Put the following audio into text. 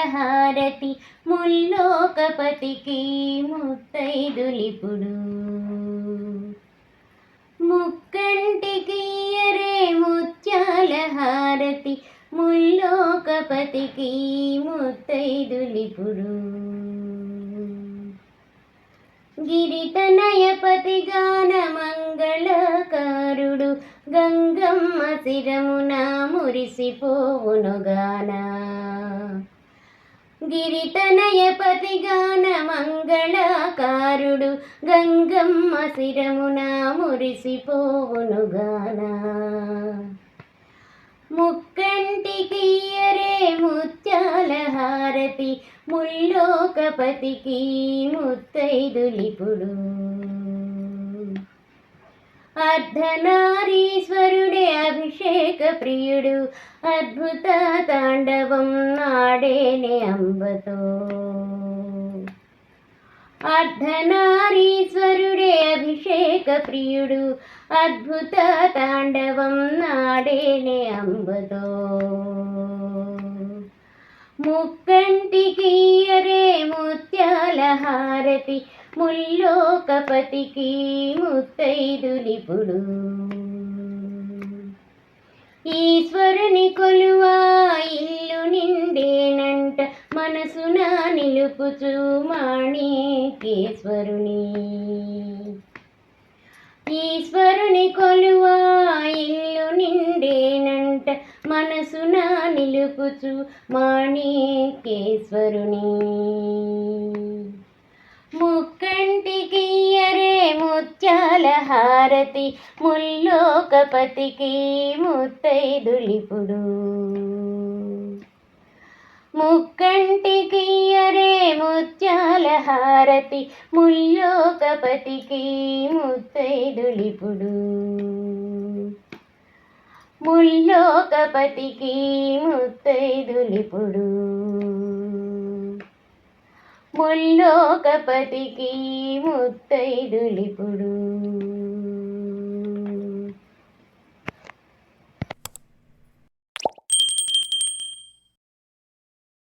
హారతి ముల్లోకపతికి ముత్తైదులిపుడు. ముక్కంటికి ఎరే ముత్యాల హారతి ముల్లోకపతికి ముత్తైదులిపుడు. గిరితనయపతి గాన మంగళకారుడు గంగమ్మ శిరమున మురిసిపోవునుగాన. గిరితనయపతి గాన మంగళకారుడు గంగమ్మ శిరమున మురిసిపోవునుగాన. ముక్కంటికి ఎరే ముత్యాల హారతి ముల్లోకపతికి ముత్తైదులిపుడు. అర్ధనారీశ్వరుడే అభిషేక ప్రియుడు అద్భుత తాండవం ఆడేనే అంబతో. అర్ధనారీశ్వరుడే అభిషేక ప్రియుడు అద్భుత తాండవం ఆడేనే అంబతో. ముక్కంటికి ఎరే ముత్యాల హారతి ముల్లోకపతికి ముత్తైదులిపుడు. ఈశ్వరుని కొలువా ఇల్లు నిండేనంట మనసున నిలుపుచు మాణికేశ్వరుని. ఈశ్వరుని కొలువా ఇల్లు నిండేనంట మనసున నిలుపుచు మాణికేశ్వరుని. ముక్కంటికి ఎరే ముత్యాల హారతి ముల్లోకపతికి ముత్తైదులిపుడు. ముక్కంటికి ఎరే ముత్యాల హారతి ముల్లోకపతికి ముత్తైదులిపుడు. ముల్లోకపతికి ముత్తైదులిపుడు. ముల్లోకపతికి ముత్తైదులిపుడు.